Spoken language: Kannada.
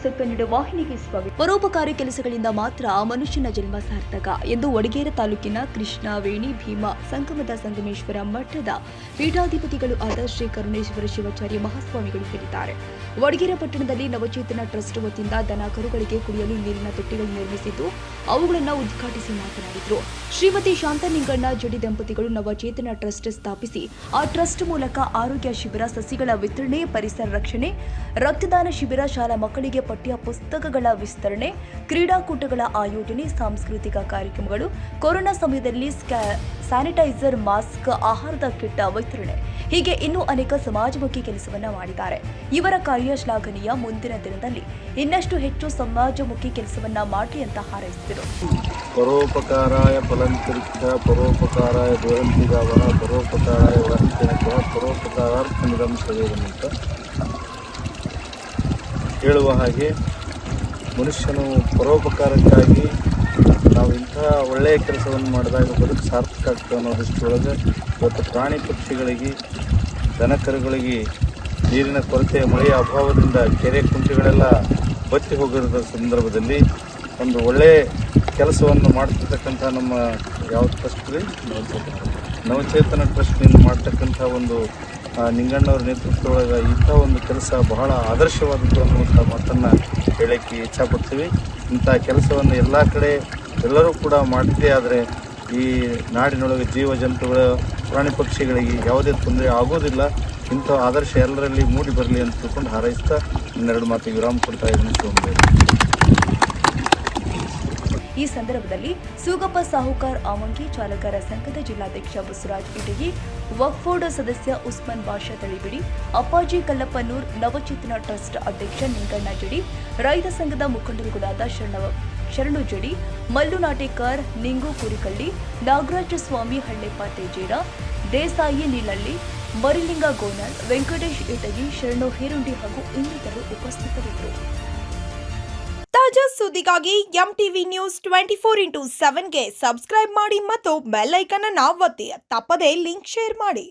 ನ್ಯೂಸ್ ಕನ್ನಡ ವಾಹಿನಿಗೆ ಸ್ವಾಗತ. ಪರೋಪಕಾರಿ ಕೆಲಸಗಳಿಂದ ಮಾತ್ರ ಮನುಷ್ಯನ ಜನ್ಮ ಸಾರ್ಥಕ ಎಂದು ವಡಗೇರ ತಾಲೂಕಿನ ಕೃಷ್ಣ ವೇಣಿ ಭೀಮಾ ಸಂಗಮದ ಸಂಗಮೇಶ್ವರ ಮಠದ ಪೀಠಾಧಿಪತಿಗಳು ಆದ ಶ್ರೀ ಕರುಣೇಶ್ವರ ಶಿವಾಚಾರ್ಯ ಮಹಾಸ್ವಾಮಿಗಳು ಹೇಳಿದ್ದಾರೆ. ವಡಗೇರ ಪಟ್ಟಣದಲ್ಲಿ ನವಚೇತನ ಟ್ರಸ್ಟ್ ವತಿಯಿಂದ ದನ ಕರುಗಳಿಗೆ ಕುಡಿಯಲು ನೀರಿನ ತೊಟ್ಟಿಗಳು ನಿರ್ಮಿಸಿದ್ದು ಅವುಗಳನ್ನು ಉದ್ಘಾಟಿಸಿ ಮಾತನಾಡಿದರು. ಶ್ರೀಮತಿ ಶಾಂತನಿಂಗಣ್ಣ ಜಡಿ ದಂಪತಿಗಳು ನವಚೇತನ ಟ್ರಸ್ಟ್ ಸ್ಥಾಪಿಸಿ ಆ ಟ್ರಸ್ಟ್ ಮೂಲಕ ಆರೋಗ್ಯ ಶಿಬಿರ, ಸಸಿಗಳ ವಿತರಣೆ, ಪರಿಸರ ರಕ್ಷಣೆ, ರಕ್ತದಾನ ಶಿಬಿರ, ಶಾಲಾ ಮಕ್ಕಳಿಗೆ ಪಠ್ಯ ಪುಸ್ತಕಗಳ ವಿಸ್ತರಣೆ, ಕ್ರೀಡಾಕೂಟಗಳ ಆಯೋಜನೆ, ಸಾಂಸ್ಕೃತಿಕ ಕಾರ್ಯಕ್ರಮಗಳು, ಕೊರೋನಾ ಸಮಯದಲ್ಲಿ ಸ್ಯಾನಿಟೈಸರ್, ಮಾಸ್ಕ್, ಆಹಾರದ ಕಿಟ್ ವಿತರಣೆ ಹೀಗೆ ಇನ್ನೂ ಅನೇಕ ಸಮಾಜಮುಖಿ ಕೆಲಸವನ್ನ ಮಾಡಿದ್ದಾರೆ. ಇವರ ಕಾರ್ಯ ಶ್ಲಾಘನೀಯ. ಮುಂದಿನ ದಿನದಲ್ಲಿ ಇನ್ನಷ್ಟು ಹೆಚ್ಚು ಸಮಾಜಮುಖಿ ಕೆಲಸವನ್ನ ಮಾಡಲಿ ಅಂತ ಹಾರೈಸಿದರು. ಪರೋಪಕಾರಾಯ ಫಲಂತರಿಕ್ಷ ಪರೋಪಕಾರಾಯ ದುರಂತಿಗಾವನ ಪರೋಪಕಾರಾಯ ವಂಚನಕ ಪರೋಪಕಾರಾರ್ಥಮಿದಂ ಸವೇದಂ ಅಂತ ಹೇಳುವ ಹಾಗೆ ಮನುಷ್ಯನು ಪರೋಪಕಾರಕ್ಕಾಗಿ ನಾವು ಇಂತಹ ಒಳ್ಳೆಯ ಕೆಲಸವನ್ನು ಮಾಡಿದಾಗ ಬದುಕು ಸಾರ್ಥಕ ಆಗ್ತದೆ ಅನ್ನೋ ದೃಷ್ಟಿಯೊಳಗೆ ಇವತ್ತು ಪ್ರಾಣಿ ಪಕ್ಷಿಗಳಿಗೆ, ದನಕರುಗಳಿಗೆ ನೀರಿನ ಕೊರತೆ, ಮಳೆಯ ಅಭಾವದಿಂದ ಕೆರೆ ಕುಂಟೆಗಳೆಲ್ಲ ಬತ್ತಿ ಹೋಗಿರೋ ಸಂದರ್ಭದಲ್ಲಿ ಒಂದು ಒಳ್ಳೆಯ ಕೆಲಸವನ್ನು ಮಾಡ್ತಿರ್ತಕ್ಕಂಥ ನಮ್ಮ ಯಾವ ಟ್ರಸ್ಟ್ ನವಚೇತನ ಟ್ರಸ್ಟ್ನಿಂದ ಮಾಡ್ತಕ್ಕಂಥ ಒಂದು ನಿಂಗಣ್ಣವ್ರ ನೇತೃತ್ವದೊಳಗೆ ಇಂಥ ಒಂದು ಕೆಲಸ ಬಹಳ ಆದರ್ಶವಾದದ್ದು ಅನ್ನುವಂಥ ಮಾತನ್ನು ಹೇಳೋಕ್ಕೆ ಇಚ್ಛಪಡ್ತೀವಿ. ಇಂಥ ಕೆಲಸವನ್ನು ಎಲ್ಲ ಕಡೆ ಎಲ್ಲರೂ ಕೂಡ ಮಾಡಿದ್ದೇ ಆದರೆ ಈ ನಾಡಿನೊಳಗೆ ಜೀವ ಜಂತುಗಳ, ಪ್ರಾಣಿ ಪಕ್ಷಿಗಳಿಗೆ ಯಾವುದೇ ತೊಂದರೆ ಆಗೋದಿಲ್ಲ. ಇಂಥ ಆದರ್ಶ ಎಲ್ಲರಲ್ಲಿ ಮೂಡಿ ಬರಲಿ ಅಂತ ತಿಳ್ಕೊಂಡು ಹಾರೈಸ್ತಾ ಇನ್ನೆರಡು ಮಾತಿಗೆ ವಿರಾಮ ಕೊಡ್ತಾ ಇದ್ದೀನಿ. ಈ ಸಂದರ್ಭದಲ್ಲಿ ಸೂಗಪ್ಪ ಸಾಹುಕಾರ್ ಆಮಂಗಿ, ಚಾಲಕರ ಸಂಘದ ಜಿಲ್ಲಾಧ್ಯಕ್ಷ ಬಸವರಾಜ್ ಇಟಗಿ, ವಕ್ಫ್ ಸದಸ್ಯ ಉಸ್ಮಾನ್ ಬಾಷಾ ತಳಿಬಿಡಿ, ಅಪ್ಪಾಜಿ ಕಲ್ಲಪ್ಪನೂರ್, ನವಚೇತನ ಟ್ರಸ್ಟ್ ಅಧ್ಯಕ್ಷ ನಿಂಗಣ್ಣ ಜಡಿ, ರೈತ ಸಂಘದ ಮುಖಂಡರುಗಳಾದ ಶರಣು ಜಡಿ, ಮಲ್ಲು ನಾಟೇಕರ್, ನಿಂಗು ಕುರಿಕಳ್ಳಿ, ನಾಗರಾಜ ಸ್ವಾಮಿ ಹಳ್ಳೆಪ್ಪ ತೇಜೇರ, ದೇಸಾಯಿ ನೀಲಳ್ಳಿ, ಮರಿಲಿಂಗ ಗೋನಾಳ್, ವೆಂಕಟೇಶ್ ಇಟಗಿ, ಶರಣು ಹೇರುಂಡಿ ಹಾಗೂ ಇನ್ನಿತರರು ಉಪಸ್ಥಿತರಿದ್ದರು. ತಾಜಾ ಸುದ್ದಿಗಾಗಿ ಎಂಟಿವಿ ನ್ಯೂಸ್ 24x7ಗೆ ಸಬ್ಸ್ಕ್ರೈಬ್ ಮಾಡಿ ಮತ್ತು ಬೆಲ್ ಐಕಾನ್ ಅನ್ನು ಒತ್ತಿ. ತಪ್ಪದೇ ಲಿಂಕ್ ಶೇರ್ ಮಾಡಿ.